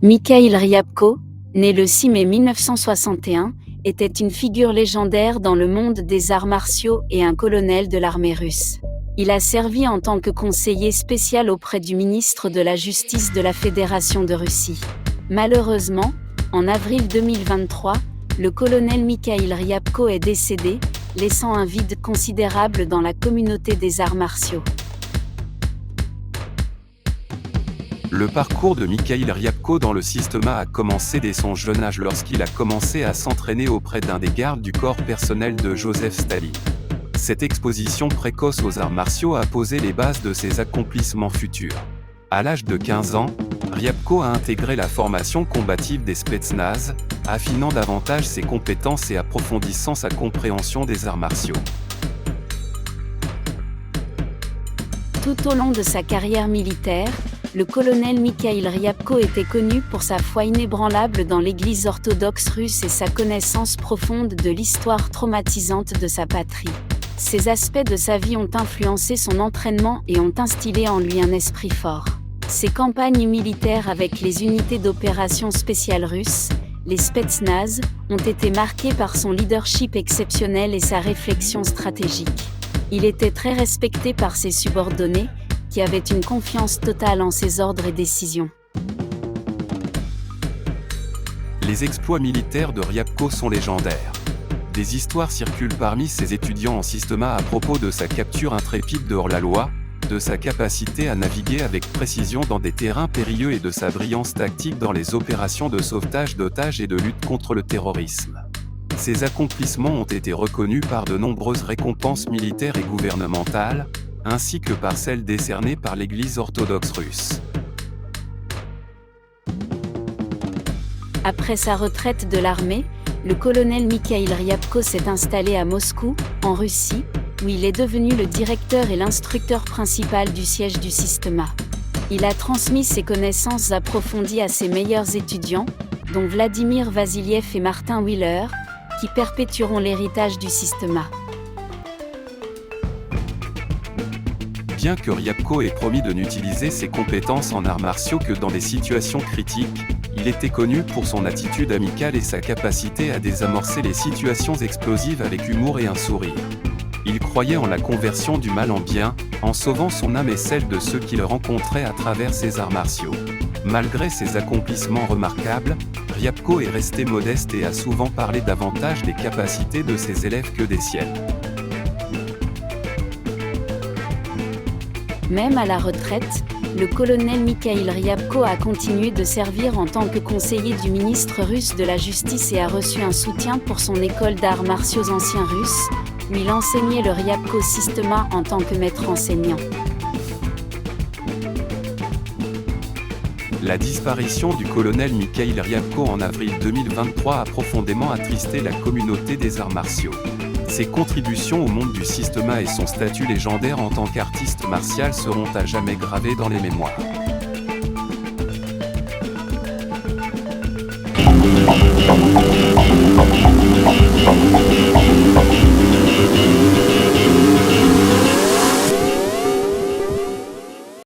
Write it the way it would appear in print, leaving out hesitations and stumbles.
Mikhaïl Ryabko, né le 6 mai 1961, était une figure légendaire dans le monde des arts martiaux et un colonel de l'armée russe. Il a servi en tant que conseiller spécial auprès du ministre de la Justice de la Fédération de Russie. Malheureusement, en avril 2023, le colonel Mikhaïl Ryabko est décédé, laissant un vide considérable dans la communauté des arts martiaux. Le parcours de Mikhaïl Ryabko dans le Systema a commencé dès son jeune âge lorsqu'il a commencé à s'entraîner auprès d'un des gardes du corps personnel de Joseph Staline. Cette exposition précoce aux arts martiaux a posé les bases de ses accomplissements futurs. À l'âge de 15 ans, Ryabko a intégré la formation combative des Spetsnaz, affinant davantage ses compétences et approfondissant sa compréhension des arts martiaux. Tout au long de sa carrière militaire, le colonel Mikhaïl Ryabko était connu pour sa foi inébranlable dans l'Église orthodoxe russe et sa connaissance profonde de l'histoire traumatisante de sa patrie. Ces aspects de sa vie ont influencé son entraînement et ont instillé en lui un esprit fort. Ses campagnes militaires avec les unités d'opération spéciales russes, les Spetsnaz, ont été marquées par son leadership exceptionnel et sa réflexion stratégique. Il était très respecté par ses subordonnés, qui avaient une confiance totale en ses ordres et décisions. Les exploits militaires de Ryabko sont légendaires. Des histoires circulent parmi ses étudiants en Systema à propos de sa capture intrépide de hors-la-loi, de sa capacité à naviguer avec précision dans des terrains périlleux et de sa brillance tactique dans les opérations de sauvetage d'otages et de lutte contre le terrorisme. Ces accomplissements ont été reconnus par de nombreuses récompenses militaires et gouvernementales, ainsi que par celles décernées par l'Église orthodoxe russe. Après sa retraite de l'armée, le colonel Mikhaïl Ryabko s'est installé à Moscou, en Russie, où il est devenu le directeur et l'instructeur principal du siège du Systema. Il a transmis ses connaissances approfondies à ses meilleurs étudiants, dont Vladimir Vassiliev et Martin Wheeler, qui perpétueront l'héritage du Systema. Bien que Ryabko ait promis de n'utiliser ses compétences en arts martiaux que dans des situations critiques, il était connu pour son attitude amicale et sa capacité à désamorcer les situations explosives avec humour et un sourire. Il croyait en la conversion du mal en bien, en sauvant son âme et celle de ceux qui le rencontraient à travers ses arts martiaux. Malgré ses accomplissements remarquables, Ryabko est resté modeste et a souvent parlé davantage des capacités de ses élèves que des siennes. Même à la retraite, le colonel Mikhaïl Ryabko a continué de servir en tant que conseiller du ministre russe de la Justice et a reçu un soutien pour son école d'arts martiaux anciens russes, où il enseignait le Ryabko Systema en tant que maître enseignant. La disparition du colonel Mikhaïl Ryabko en avril 2023 a profondément attristé la communauté des arts martiaux. Ses contributions au monde du Systema et son statut légendaire en tant qu'artiste martial seront à jamais gravés dans les mémoires.